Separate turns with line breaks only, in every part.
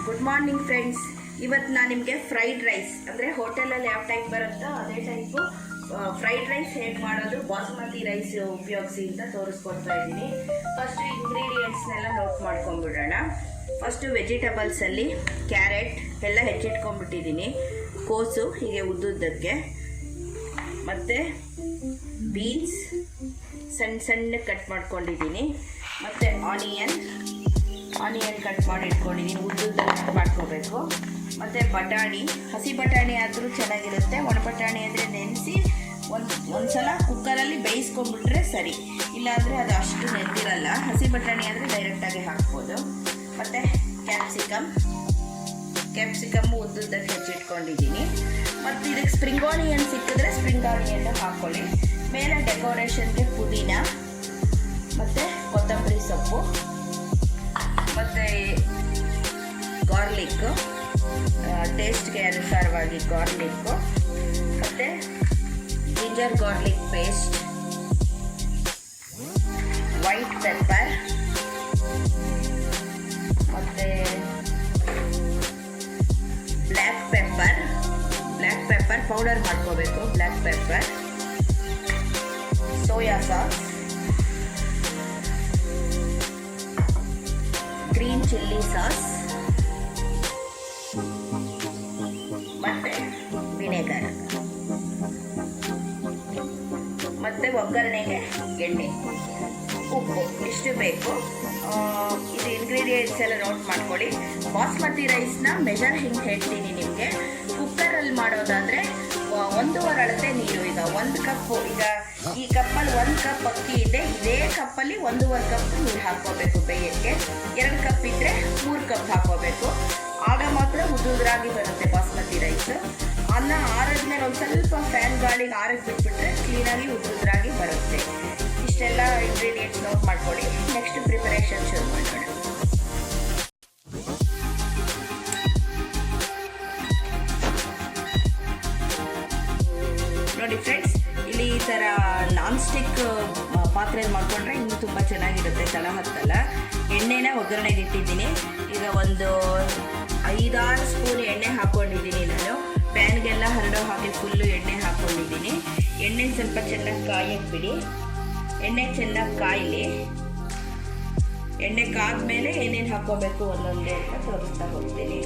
Good morning friends. ಇವತ್ತು ನಾನು ನಿಮಗೆ ಫ್ರೈಡ್ ರೈಸ್ ಅಂದರೆ ಹೋಟೆಲಲ್ಲಿ ಯಾವ ಟೈಪ್ ಬರುತ್ತೋ ಅದೇ ಟೈಪು ಫ್ರೈಡ್ ರೈಸ್ ಹೇಗೆ ಮಾಡೋದು ಬಾಸುಮತಿ ರೈಸ್ ಉಪಯೋಗಿಸಿ ಅಂತ ತೋರಿಸ್ಕೊಡ್ತಾ ಇದ್ದೀನಿ. ಫಸ್ಟು ಇಂಗ್ರೀಡಿಯೆಂಟ್ಸ್ನೆಲ್ಲ ನೋಟ್ ಮಾಡ್ಕೊಂಡ್ಬಿಡೋಣ. ಫಸ್ಟು ವೆಜಿಟೇಬಲ್ಸಲ್ಲಿ ಕ್ಯಾರೆಟ್ ಎಲ್ಲ ಹೆಚ್ಚಿಟ್ಕೊಂಡ್ಬಿಟ್ಟಿದ್ದೀನಿ, ಕೋಸು ಹೀಗೆ ಉದ್ದುದ್ದಕ್ಕೆ, ಮತ್ತು ಬೀನ್ಸ್ ಸಣ್ಣ ಸಣ್ಣ ಕಟ್ ಮಾಡ್ಕೊಂಡಿದ್ದೀನಿ, ಮತ್ತು ಆನಿಯನ್ ಕಟ್ ಮಾಡಿ ಇಟ್ಕೊಂಡಿದ್ದೀನಿ, ಉದ್ದುದ್ದಕ್ಕೆ ಕಟ್ ಮಾಡ್ಕೋಬೇಕು. ಮತ್ತು ಬಟಾಣಿ, ಹಸಿ ಬಟಾಣಿ ಆದರೂ ಚೆನ್ನಾಗಿರುತ್ತೆ, ಒಣ ಬಟಾಣಿ ಅಂದರೆ ನೆನೆಸಿ ಒಂದು ಸಲ ಕುಕ್ಕರಲ್ಲಿ ಬೇಯಿಸ್ಕೊಂಡ್ಬಿಟ್ರೆ ಸರಿ, ಇಲ್ಲಾಂದರೆ ಅದು ಅಷ್ಟು ನೆಂದಿರಲ್ಲ. ಹಸಿ ಬಟಾಣಿ ಆದರೆ ಡೈರೆಕ್ಟಾಗಿ ಹಾಕ್ಬೋದು. ಮತ್ತು ಕ್ಯಾಪ್ಸಿಕಮ್ಮು ಉದ್ದುದ್ದಕ್ಕೆ ಹೆಚ್ಚಿಟ್ಕೊಂಡಿದ್ದೀನಿ. ಮತ್ತು ಇದಕ್ಕೆ ಸ್ಪ್ರಿಂಗ್ ಆನಿಯನ್ ಸಿಕ್ಕಿದ್ರೆ ಸ್ಪ್ರಿಂಗ್ ಆನಿಯನ್ ಹಾಕ್ಕೊಳ್ಳಿ. ಮೇಲೆ ಡೆಕೋರೇಷನ್ಗೆ ಪುದೀನ ಮತ್ತು ಕೊತ್ತಂಬರಿ ಸೊಪ್ಪು ಮತ್ತು ಗಾರ್ಲಿಕ್ಕು, ಟೇಸ್ಟ್ಗೆ ಅನುಸಾರವಾಗಿ ಗಾರ್ಲಿಕ್ಕು, ಮತ್ತು ginger garlic paste, white pepper, ಮತ್ತು ಬ್ಲ್ಯಾಕ್ ಪೆಪ್ಪರ್ ಪೌಡರ್ ಮಾಡ್ಕೋಬೇಕು, black pepper, soya sauce, green chilli sauce, ಮತ್ತು ವಿನೆಗರ್, ಮತ್ತು ಒಗ್ಗರಣೆಗೆ ಎಣ್ಣೆ, ಉಪ್ಪು, ಇಷ್ಟು ಬೇಕು. ಇದು ಇಂಗ್ರೀಡಿಯೆಂಟ್ಸ್ ಎಲ್ಲ ನೋಟ್ ಮಾಡ್ಕೊಳ್ಳಿ. ಬಾಸ್ಮತಿ ರೈಸ್ನ ಮೆಜರ್ ಹಿಂಗೆ ಹೇಳ್ತೀನಿ ನಿಮಗೆ. ಕುಕ್ಕರಲ್ಲಿ ಮಾಡೋದಾದರೆ 1.5 ಅಳತೆ ನೀರು. ಈಗ 1 ಕಪ್ಪು, ಈಗ ಈ ಕಪ್ಪಲ್ಲಿ 1 ಕಪ್ ಅಕ್ಕಿ ಇದೆ, ಇದೇ ಕಪ್ಪಲ್ಲಿ 1.5 ಕಪ್ ನೀರು ಹಾಕ್ಕೋಬೇಕು ಬೇಯಕ್ಕೆ. 2 ಕಪ್ ಇದ್ದರೆ 3 ಕಪ್ ಹಾಕ್ಕೋಬೇಕು. ಆಗ ಮಾತ್ರ ಉದುರಾಗಿ ಬರುತ್ತೆ ಬಾಸ್ಮತಿ ರೈಸ್. ಅನ್ನ ಆರಿದ್ಮೇಲೆ ಒಂದು ಸ್ವಲ್ಪ ಫ್ಯಾನ್ ಗಾಳಿಗೆ ಆರಕ್ಕೆ ಬಿಟ್ಬಿಟ್ರೆ ಕ್ಲೀನಾಗಿ ಉದುರಾಗಿ ಬರುತ್ತೆ. ಇಷ್ಟೆಲ್ಲ ಇಂಗ್ರೀಡಿಯೆಂಟ್ಸ್ ನೋಟ್ ಮಾಡ್ಕೊಳ್ಳಿ. ನೆಕ್ಸ್ಟ್ ಪ್ರಿಪರೇಷನ್ ಶುರು ಮಾಡೋಣ. ನೋಡಿ ಫ್ರೆಂಡ್ಸ್, ಇಲ್ಲಿ ಈ ಥರ ನಾನ್ ಸ್ಟಿಕ್ ಪಾತ್ರೆಯಲ್ಲಿ ಮಾಡಿಕೊಂಡ್ರೆ ಇನ್ನೂ ತುಂಬ ಚೆನ್ನಾಗಿರುತ್ತೆ, ತಳ ಹತ್ತಲ್ಲ. ಎಣ್ಣೆನ ಒಗ್ಗರಣೆಗೆ ಇಟ್ಟಿದ್ದೀನಿ. ಈಗ ಒಂದು 5-6 ಸ್ಪೂನ್ ಎಣ್ಣೆ ಹಾಕ್ಕೊಂಡಿದ್ದೀನಿ ನಾನು. ಪ್ಯಾನ್ಗೆಲ್ಲ ಹರಡೋ ಹಾಗೆ ಫುಲ್ಲು ಎಣ್ಣೆ ಹಾಕ್ಕೊಂಡಿದ್ದೀನಿ. ಎಣ್ಣೆ ಸ್ವಲ್ಪ ಚೆನ್ನಾಗಿ ಕಾಯಕ್ಕೆ ಬಿಡಿ. ಎಣ್ಣೆ ಚೆನ್ನಾಗಿ ಕಾಯಲಿ. ಎಣ್ಣೆ ಕಾದ್ಮೇಲೆ ಏನೇನು ಹಾಕ್ಕೋಬೇಕು ಒಂದೊಂದೇ ಅಂತ ತೋರಿಸ್ತಾ ಹೋಗ್ತೀನಿ.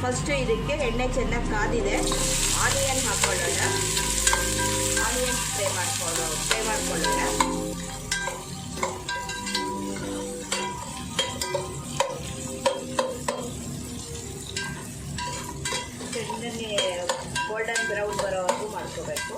ಫಸ್ಟು ಇದಕ್ಕೆ ಎಣ್ಣೆ ಚೆನ್ನಾಗಿ ಕಾದಿದೆ, ಆನಿಯನ್ ಹಾಕ್ಕೊಳ್ಳೋಣ. ಆನಿಯನ್ ಫ್ರೈ ಮಾಡ್ಕೊಳ್ಳೋಣ. ಚೆನ್ನಾಗಿ ಗೋಲ್ಡನ್ ಬ್ರೌನ್ ಬರೋವರೆಗೂ ಮಾಡ್ಕೋಬೇಕು.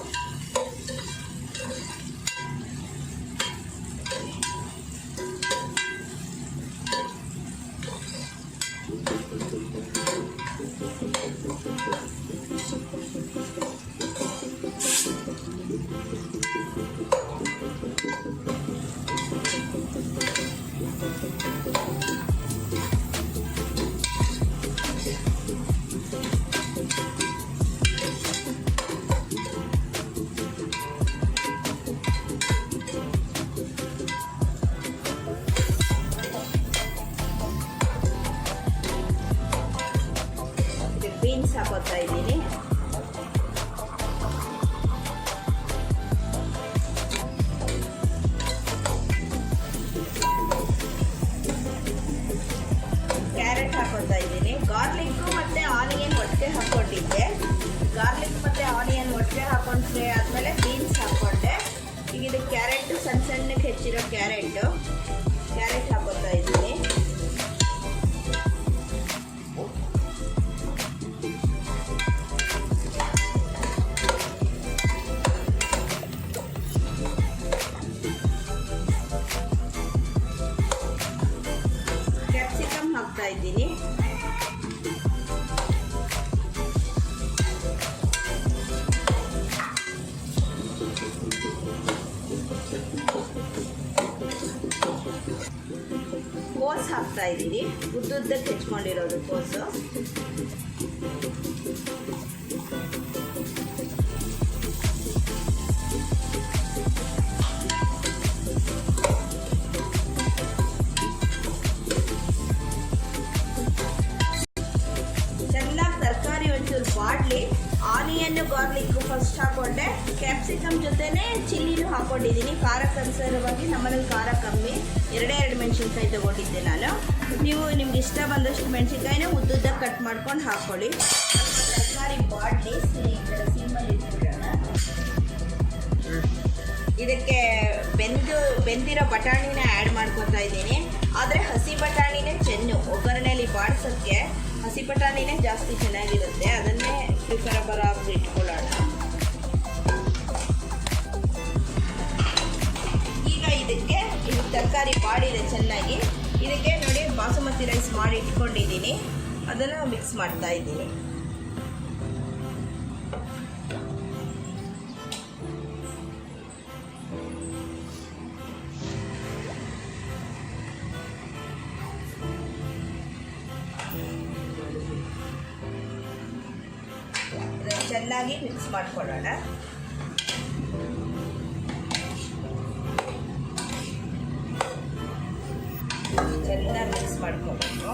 ಬೀನ್ಸ್ ಹಾಕೋತಾ ಇದ್ದೀನಿ. ಕ್ಯಾರೆಟ್ ಹಾಕೋತಾ ಇದ್ದೀನಿ. ಗಾರ್ಲಿಕ್ಕು ಮತ್ತು ಆನಿಯನ್ ಒಟ್ಟಿಗೆ ಹಾಕ್ಕೊಂಡಿದ್ದೆ. ಗಾರ್ಲಿಕ್ ಮತ್ತು ಆನಿಯನ್ ಒಟ್ಟಿಗೆ ಹಾಕೊಂಡ್ರೆ ಆದಮೇಲೆ ಬೀನ್ಸ್ ಹಾಕ್ಕೊಂಡೆ. ಈಗ ಇದು ಕ್ಯಾರೆಟು ಸಣ್ಣ ಸಣ್ಣಕ್ಕೆ ಹೆಚ್ಚಿರೋ ಕ್ಯಾರೆಟ್ ಹಾಕೋತಾ ಇದ್ದೀನಿ. ಕ್ಯಾಪ್ಸಿಕಮ್ ಹಾಕ್ತಾ ಇದ್ದೀನಿ. ಕೋಸು ಹಾಕ್ತಾ ಇದ್ದೀನಿ, ಉದ್ದುದ್ದಕ್ಕೆ ಹೆಚ್ಕೊಂಡಿರೋದು ಕೋಸು. ಆನಿಯನ್ನು ಗಾರ್ಲಿಕ್ ಫಸ್ಟ್ ಹಾಕೊಂಡೆ, ಕ್ಯಾಪ್ಸಿಕಮ್ ಜೊತೆನೆ ಚಿಲ್ಲಿನೂ ಹಾಕೊಂಡಿದ್ದೀನಿ. ಖಾರಕ್ಕೆ ಅನುಸಾರವಾಗಿ ನಮ್ಮನೇಲಿ ಖಾರ ಕಮ್ಮಿ, 2 ಮೆಣಸಿನ್ಕಾಯಿ ತೊಗೊಂಡಿದ್ದೆ ನಾನು. ನೀವು ನಿಮ್ಗೆ ಇಷ್ಟ ಬಂದಷ್ಟು ಮೆಣಸಿನ್ಕಾಯಿನ ಉದ್ದುದ್ದ ಕಟ್ ಮಾಡ್ಕೊಂಡು ಹಾಕ್ಕೊಳ್ಳಿ. ತರಕಾರಿ ಬಾಡಲಿ ಸಿಮ್ಮಲ್ಲಿ ಇಟ್ಬಿಡೋಣ. ಇದಕ್ಕೆ ಬೆಂದಿರೋ ಬಟಾಣಿನ ಆ್ಯಡ್ ಮಾಡ್ಕೊತಾ ಇದ್ದೀನಿ. ಆದರೆ ಹಸಿ ಬಟಾಣಿನೇ ಒಗ್ಗರಣೆಯಲ್ಲಿ ಬಾಡಿಸೋಕ್ಕೆ ಹಸಿ ಬಟಾಣಿನೇ ಜಾಸ್ತಿ ಚೆನ್ನಾಗಿರುತ್ತೆ, ಅದನ್ನೇ ಪ್ರಿಫರಬಲ್ ಆಗಿ ಇಟ್ಕೊಳ್ಳೋಣ. ಈಗ ಇದಕ್ಕೆ ಇದು ತರಕಾರಿ ಬಾಡಿದೆ ಚೆನ್ನಾಗಿ. ಇದಕ್ಕೆ ನೋಡಿ ಬಾಸುಮತಿ ರೈಸ್ ಮಾಡಿ ಇಟ್ಕೊಂಡಿದ್ದೀನಿ, ಅದನ್ನು ಮಿಕ್ಸ್ ಮಾಡ್ತಾ ಇದ್ದೀನಿ. ಚೆನ್ನಾಗಿ ಮಿಕ್ಸ್ ಮಾಡ್ಕೊಳ್ಳೋಣ. ಚೆನ್ನಾಗಿ ಮಿಕ್ಸ್ ಮಾಡ್ಕೊಬೇಕು.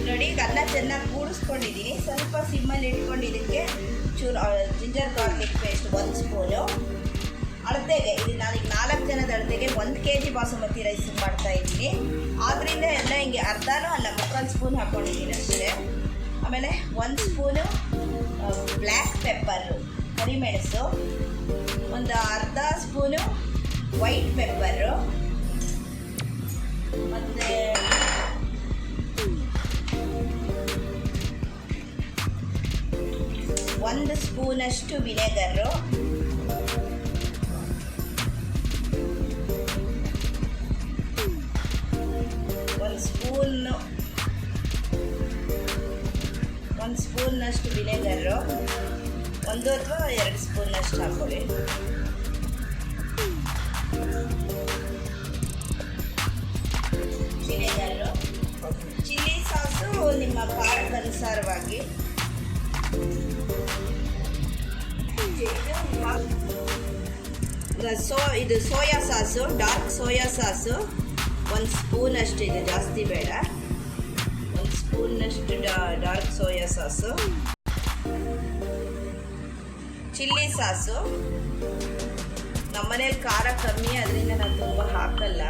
ನೋಡಿ ಈಗ ಅನ್ನ ಚೆನ್ನಾಗಿ ಕೂಡಿಸ್ಕೊಂಡಿದ್ದೀನಿ. ಸ್ವಲ್ಪ ಸಿಮ್ಮಲ್ಲಿ ಇಟ್ಕೊಂಡು ಇದಕ್ಕೆ ಚೂರು ಜಿಂಜರ್ ಗಾರ್ಲಿಕ್ ಪೇಸ್ಟ್ 1 ಸ್ಪೂನು ಅಳತೆಗೆ. ಇದು ನಾನೀಗ 4 ಜನದ ಅಳತೆಗೆ 1 kg ಬಾಸುಮತಿ ರೈಸ್ ಮಾಡ್ತಾ ಇದ್ದೀನಿ. ಆದ್ದರಿಂದ ಎಲ್ಲ ಹಿಂಗೆ ಅರ್ಧನೂ ಅಲ್ಲ 3/4 ಸ್ಪೂನ್ ಹಾಕ್ಕೊಂಡಿದ್ದೀನಿ ಅಷ್ಟೇ. ಆಮೇಲೆ 1 ಸ್ಪೂನು ಬ್ಲ್ಯಾಕ್ ಪೆಪ್ಪರು ಕರಿಮೆಣಸು, ಒಂದು ಅರ್ಧ ಸ್ಪೂನು ವೈಟ್ ಪೆಪ್ಪರು, ಮತ್ತು 1 ಸ್ಪೂನಷ್ಟು ವಿನೆಗರು, 1 ಸ್ಪೂನ್ನಷ್ಟು ವಿನೆಗರು, 1 ಅಥವಾ 2 ಸ್ಪೂನ್ನಷ್ಟು ಹಾಕೊಳ್ಳಿ. ವಿನೆಗರು, ಚಿಲ್ಲಿ ಸಾಸು ನಿಮ್ಮ ಖಾರಕ್ಕೆ ಅನುಸಾರವಾಗಿ. ಇದು soya sauce, dark soya sauce 1 ಸ್ಪೂನಷ್ಟು, ಇದು ಜಾಸ್ತಿ ಬೇಡ. 1 ಸ್ಪೂನಷ್ಟು dark soya sauce. Chilli sauce ನಮ್ಮನೇಲಿ ಖಾರ ಕಮ್ಮಿ, ಅದರಿಂದ ನಾನು ತುಂಬ ಹಾಕಲ್ಲ.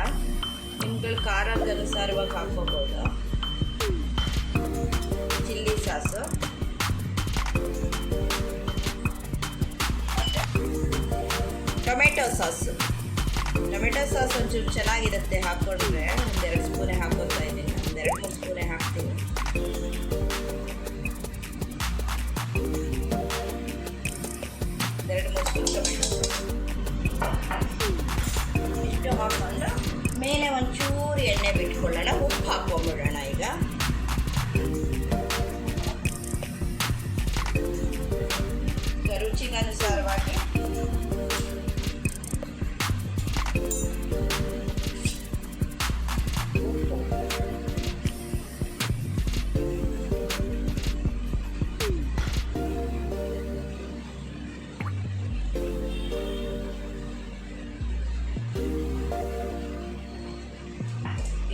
ನಿಮ್ಗಳು ಖಾರಕ್ಕೆ ಅನುಸಾರವಾಗಿ ಹಾಕೋಬೋದು. Chilli sauce, tomato sauce. Tomato sauce ಒಂಚೂರು ಚೆನ್ನಾಗಿರುತ್ತೆ ಹಾಕ್ಕೊಂಡ್ರೆ. 1-2 ಸ್ಪೂನೇ ಹಾಕ್ಕೊತಾ ಇದ್ದೀನಿ, 2-3 ಸ್ಪೂನೇ ಹಾಕ್ತೀನಿ. ಇಷ್ಟು ಹಾಕ್ಕೊಂಡು ಮೇಲೆ ಒಂಚೂರು ಎಣ್ಣೆ ಬಿಟ್ಕೊಳ್ಳೋಣ. ಉಪ್ಪು ಹಾಕ್ಕೊಂಬಿಡೋಣ. ಈಗ ರುಚಿಗೆ ಅನುಸಾರವಾಗಿ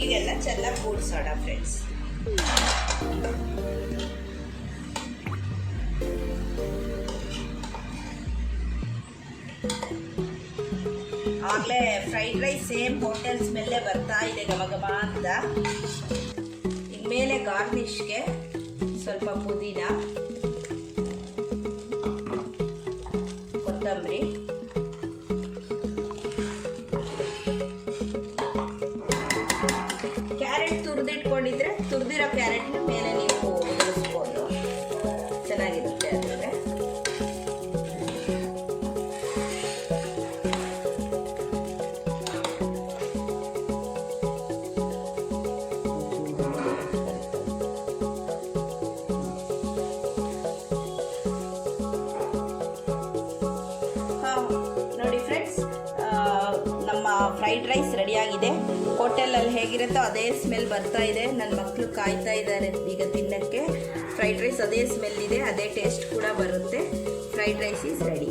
ಈಗೆಲ್ಲ ಚೆನ್ನಾಗಿ ಕೂಡಿಸೋಣ ಫ್ರೆಂಡ್ಸ್. ಆಗಲೇ ಫ್ರೈಡ್ ರೈಸ್ ಸೇಮ್ ಹೋಟೆಲ್ ಸ್ಮೆಲ್ಲೇ ಬರ್ತಾ ಇದೆ ಘಮ ಘಮ ಅಂತ. ಇನ್ಮೇಲೆ ಗಾರ್ನಿಷ್ಗೆ ಸ್ವಲ್ಪ ಪುದೀನ, ಕೊತ್ತಂಬರಿ, ಕ್ಯಾರೆಟ್ ತುರಿದಿಟ್ಕೊಂಡಿದ್ರೆ ತುರಿದಿರೋ ಕ್ಯಾರೆಟ್ನ ಮೇಲೆ ನೀವು ಉದುರಿಸ್ಬೋದು, ಚೆನ್ನಾಗಿರುತ್ತೆ ಅದಕ್ಕೆ. ನೋಡಿ ಫ್ರೆಂಡ್ಸ್, ನಮ್ಮ ಫ್ರೈಡ್ ರೈಸ್ ರೆಡಿಯಾಗಿದೆ. ಹೋಟೆಲಲ್ಲಿ ಹೇಗಿರುತ್ತೋ ಅದೇ ಸ್ಮೆಲ್ ಬರ್ತಾ ಇದೆ. ನನ್ನ ಮಕ್ಕಳು ಕಾಯ್ತಾ ಇದ್ದಾರೆ ಈಗ ತಿನ್ನೋಕ್ಕೆ. ಫ್ರೈಡ್ ರೈಸ್ ಅದೇ ಸ್ಮೆಲ್ ಇದೆ, ಅದೇ ಟೇಸ್ಟ್ ಕೂಡ ಬರುತ್ತೆ. Fried rice is ready.